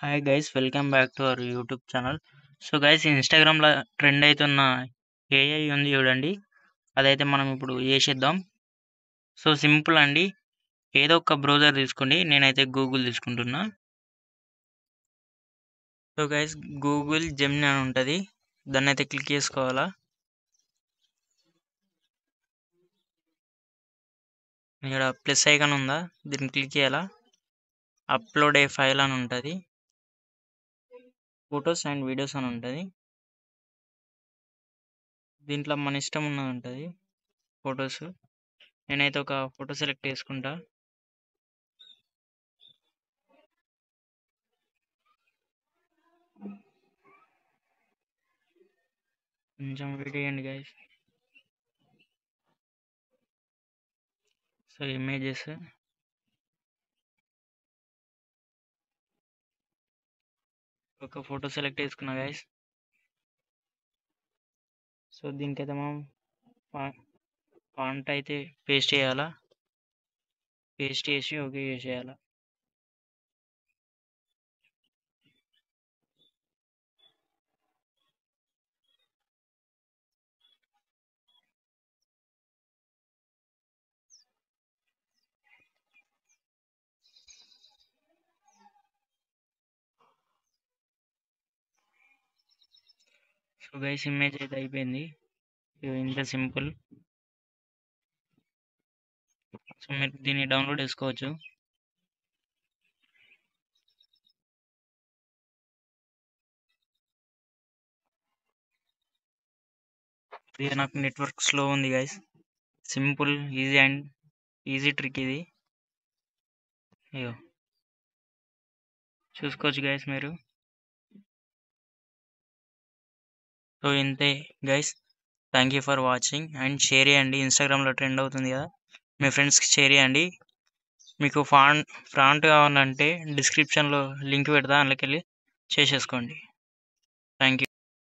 Hi guys, welcome back to our YouTube channel. So guys, ఇన్స్టాగ్రామ్లో trend అవుతున్న AI ఉంది చూడండి, అదైతే మనం ఇప్పుడు చేసేద్దాం. సో సింపుల్ అండి, ఏదో ఒక బ్రౌజర్ తీసుకోండి. నేనైతే గూగుల్ తీసుకుంటున్నా. సో గైస్, గూగుల్ జెమిని అని ఉంటుంది, దాన్ని అయితే క్లిక్ చేసుకోవాలా. ఇక్కడ ప్లస్ ఐకాన్ ఉందా, దీన్ని క్లిక్ చేయాలా. అప్లోడ్ ఏ ఫైల్ అని ఉంటుంది, ఫొటోస్ అండ్ వీడియోస్ అని ఉంటుంది. దీంట్లో మన ఇష్టం ఉన్నది ఉంటుంది ఫొటోస్. నేనైతే ఒక ఫోటో సెలెక్ట్ చేసుకుంటా. కొంచెం వెయిట్ చేయండి గైస్. సో ఇమేజెస్, ఒక ఫోటో సెలెక్ట్ చేసుకున్నా గైస్. సో దీనికైతే మనం ఫాంట్ అయితే పేస్ట్ చేయాలా. పేస్ట్ చేసి ఓకే చేసేయాలా. సో గైస్, ఇమేజ్ అయితే అయిపోయింది. ఇంత సింపుల్. సో మీరు దీన్ని డౌన్లోడ్ చేసుకోవచ్చు. ఇది నాకు నెట్వర్క్ స్లో ఉంది guys. Simple, easy and easy trick ఇది. అయ్యో, చూసుకోవచ్చు గైస్ మీరు. సో ఇంతే guys, thank you for watching. And share చేయండి, ఇన్స్టాగ్రామ్లో ట్రెండ్ అవుతుంది కదా, మీ ఫ్రెండ్స్కి షేర్ చేయండి. మీకు ఫాంట్ కావాలంటే డిస్క్రిప్షన్లో లింక్ పెడతా, అందులోకి వెళ్ళి చేసేసుకోండి. Thank you.